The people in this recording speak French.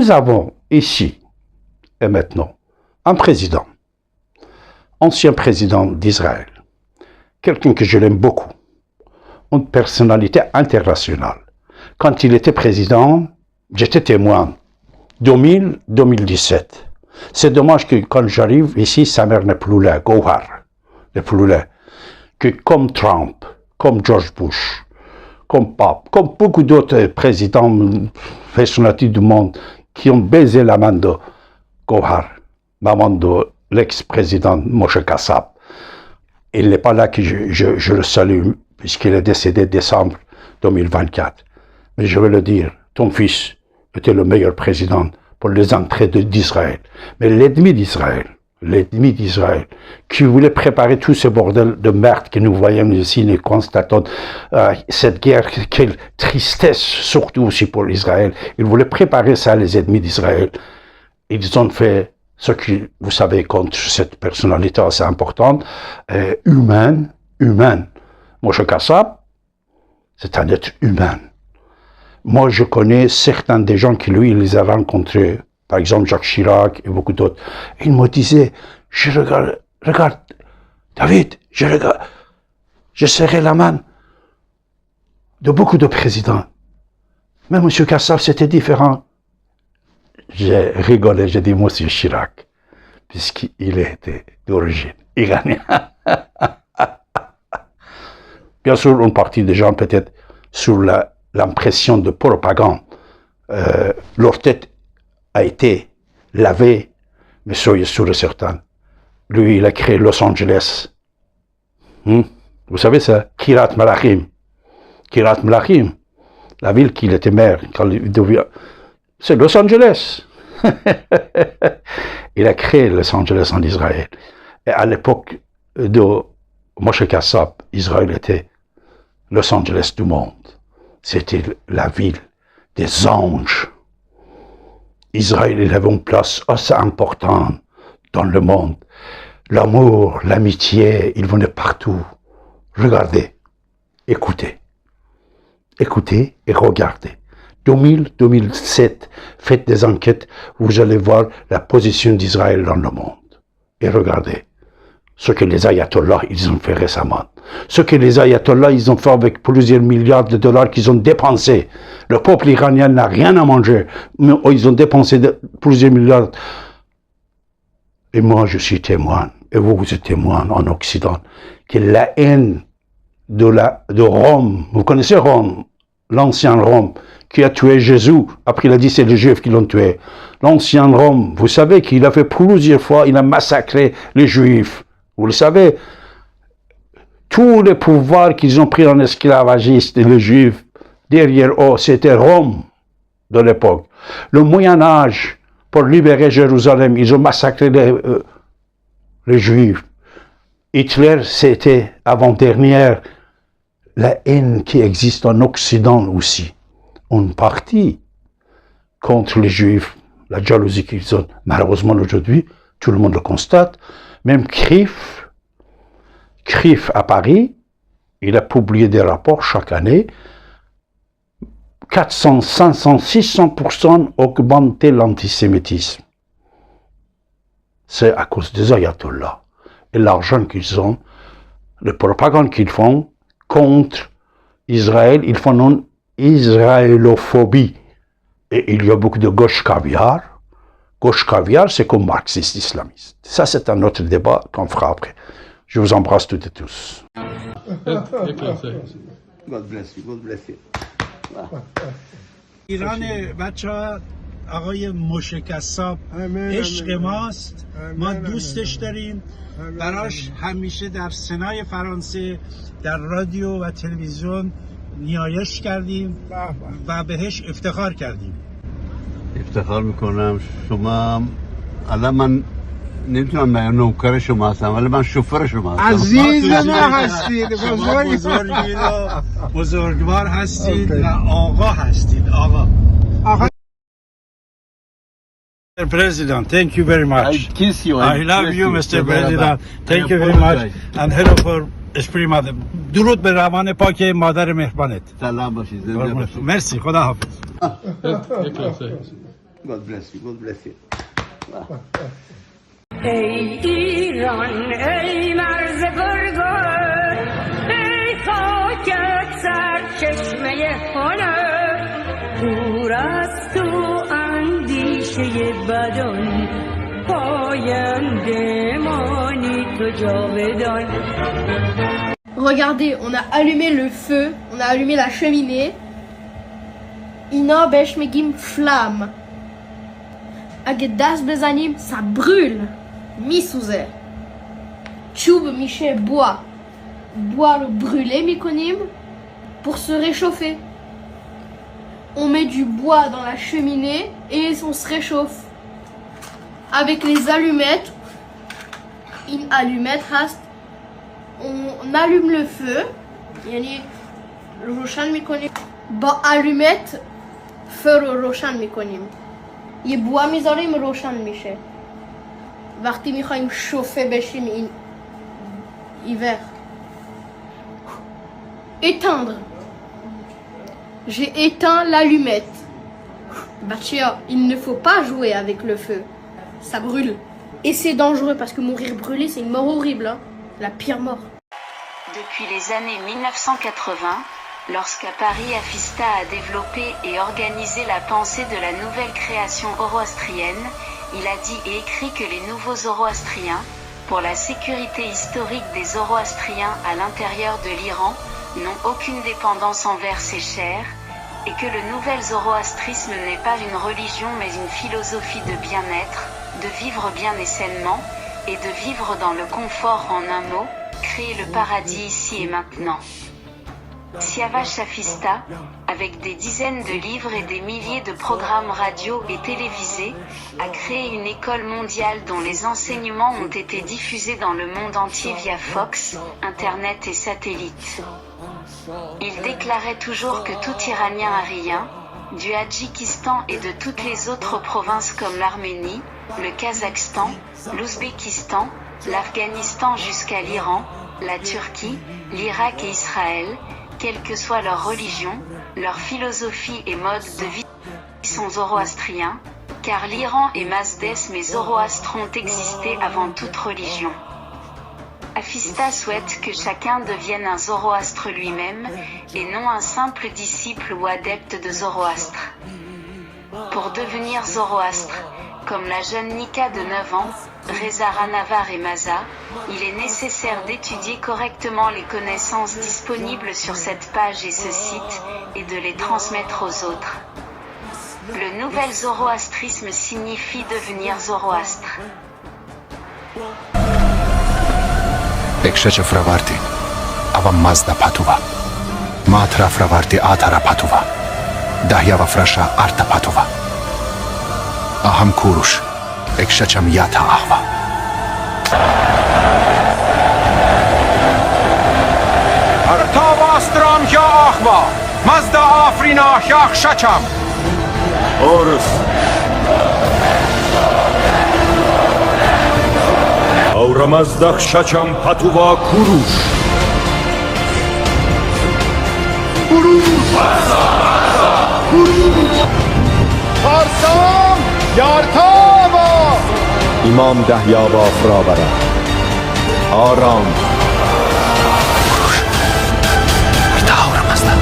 nous avons ici et maintenant un président, ancien président d'Israël, quelqu'un que je l'aime beaucoup, une personnalité internationale. Quand il était président, j'étais témoin, 2000-2017. C'est dommage que quand j'arrive ici, sa mère n'est plus là, Gohar, n'est plus là. Que comme Trump, comme George Bush, comme Pape, comme beaucoup d'autres présidents personnalités du monde qui ont baisé la main de Gohar, maman de l'ex-président Moshe Kassab. Il n'est pas là que je le salue, puisqu'il est décédé décembre 2024. Mais je veux le dire, ton fils était le meilleur président pour les entrées d'Israël. Mais l'ennemi d'Israël, qui voulait préparer tout ce bordel de merde que nous voyons ici, nous constatons cette guerre, quelle tristesse, surtout aussi pour Israël. Ils voulaient préparer ça, les ennemis d'Israël. Ils ont fait ce que vous savez contre cette personnalité assez importante, humaine. Moshe Kassab, c'est un être humain. Moi, je connais certains des gens qui, lui, il les a rencontrés, par exemple Jacques Chirac et beaucoup d'autres. Il me disait, je regarde, David, je serrais la main de beaucoup de présidents. Mais M. Kassab, c'était différent. J'ai rigolé, j'ai dit, Monsieur Chirac, puisqu'il était d'origine iranienne. Bien sûr, une partie des gens, peut-être, sur l'impression de propagande, leur tête a été lavée, mais soyez sûr et certain. Lui, il a créé Los Angeles. Vous savez ça? Kiryat Malachim, la ville qu'il était maire, quand il devient... C'est Los Angeles. Il a créé Los Angeles en Israël. Et à l'époque de Moshe Kassab, Israël était Los Angeles du monde. C'était la ville des anges. Israël, il avait une place assez importante dans le monde. L'amour, l'amitié, il venait partout. Regardez, écoutez et regardez. 2000-2007, faites des enquêtes, vous allez voir la position d'Israël dans le monde. Et regardez ce que les ayatollahs, ils ont fait récemment. Ce que les ayatollahs, ils ont fait avec plusieurs milliards de dollars qu'ils ont dépensés. Le peuple iranien n'a rien à manger, mais ils ont dépensé plusieurs milliards. Et moi, je suis témoin, et vous êtes témoin en Occident, que la haine de Rome, vous connaissez Rome, l'ancien Rome, qui a tué Jésus, après il a dit c'est les Juifs qui l'ont tué. L'ancien Rome, vous savez qu'il a fait plusieurs fois, il a massacré les Juifs. Vous le savez, tous les pouvoirs qu'ils ont pris en esclavagistes et les Juifs, derrière eux, c'était Rome de l'époque. Le Moyen-Âge, pour libérer Jérusalem, ils ont massacré les Juifs. Hitler, c'était avant-dernière la haine qui existe en Occident aussi. Une partie contre les Juifs, la jalousie qu'ils ont. Malheureusement aujourd'hui, tout le monde le constate. Même CRIF à Paris, il a publié des rapports chaque année. 400, 500, 600% augmenté l'antisémitisme. C'est à cause des ayatollahs et l'argent qu'ils ont, la propagande qu'ils font contre Israël, ils font une israélophobie. Et il y a beaucoup de gauche caviar. Gauche caviar, c'est comme marxiste islamiste. Ça, c'est un autre débat qu'on fera après. Je vous embrasse toutes et tous. God bless you. God bless you. ایران بچه ها آقای مشه کساب عشق ماست ما دوستش داریم براش همیشه در سنای فرانسه در رادیو و تلویزیون نیایش کردیم و بهش افتخار کردیم افتخار میکنم شما الان من نمیتونم من نوکر شما هستم ولی من شوفر شما هستم عزیز ما هستید بزرگوار هستید و آقا هستید آقا Mr. President, thank you very much. I kiss you. I love you, Mr. President. Thank you very much. And hello for Esprit Mother. درود به روان پاک مادر مهربانت. سلام باشید. مرسی. خدا حافظ. God bless you. God bless you. ای ایران ای مرز گرگر ای خاکت سرچشمه هنر دور از تو اندیشه بدان پاینده مانی تو جاودان. Regardez, on a allumé le feu, on a allumé la cheminée. Ina besh megim flamme. Agedas bezanim, ça brûle. Misouze. Tchoub miché bois. Bois le brûlé mikonim pour se réchauffer. On met du bois dans la cheminée et on se réchauffe. Avec les allumettes, une allumette hast, on allume le feu. Yani roshan mikonim. Ba allumette, feu roshan mikonim. یه بوا میذاریم روشن میشه وقتی میخوایم شوفه بشیم این hiver. Éteindre. J'ai éteint l'allumette. Bachia, il ne faut pas jouer avec le feu. Ça brûle. Et c'est dangereux parce que mourir brûlé, c'est une mort horrible. Hein. La pire mort. Depuis les années 1980, lorsqu'à Paris Afista a développé et organisé la pensée de la nouvelle création zoroastrienne, il a dit et écrit que les nouveaux zoroastriens, pour la sécurité historique des zoroastriens à l'intérieur de l'Iran, n'ont aucune dépendance envers ces chers, et que le nouvel zoroastrisme n'est pas une religion mais une philosophie de bien-être, de vivre bien et sainement, et de vivre dans le confort en un mot, créer le paradis ici et maintenant. Siavash Afista, avec des dizaines de livres et des milliers de programmes radio et télévisés, a créé une école mondiale dont les enseignements ont été diffusés dans le monde entier via Fox, Internet et satellite. Il déclarait toujours que tout Iranien arien, du Hadjikistan et de toutes les autres provinces comme l'Arménie, le Kazakhstan, l'Ouzbékistan, l'Afghanistan jusqu'à l'Iran, la Turquie, l'Irak et Israël, quelle que soit leur religion, leur philosophie et mode de vie, sont zoroastriens, car l'Iran est Mazdès mais Zoroastre ont existé avant toute religion. Afista souhaite que chacun devienne un Zoroastre lui-même, et non un simple disciple ou adepte de Zoroastre. Pour devenir Zoroastre, comme la jeune Nika de 9 ans, Reza Ranavar et Maza, il est nécessaire d'étudier correctement les connaissances disponibles sur cette page et ce site, et de les transmettre aux autres. Le nouvel zoroastrisme signifie devenir zoroastre. Ekshach fravarti, avam mazda patuva, matra fravarti atara patuva, dahyava frasha arta patuva. Aham kurush, ekshacham yata ahva. Arta vastram ya ahva, mazda afrina ya ekshacham. Horus. Avramazda ekshacham patuva kurush. Kurush. Kurush. Parsam yartava. İmam Dahyava Frabara. Aram. Arta avramazda.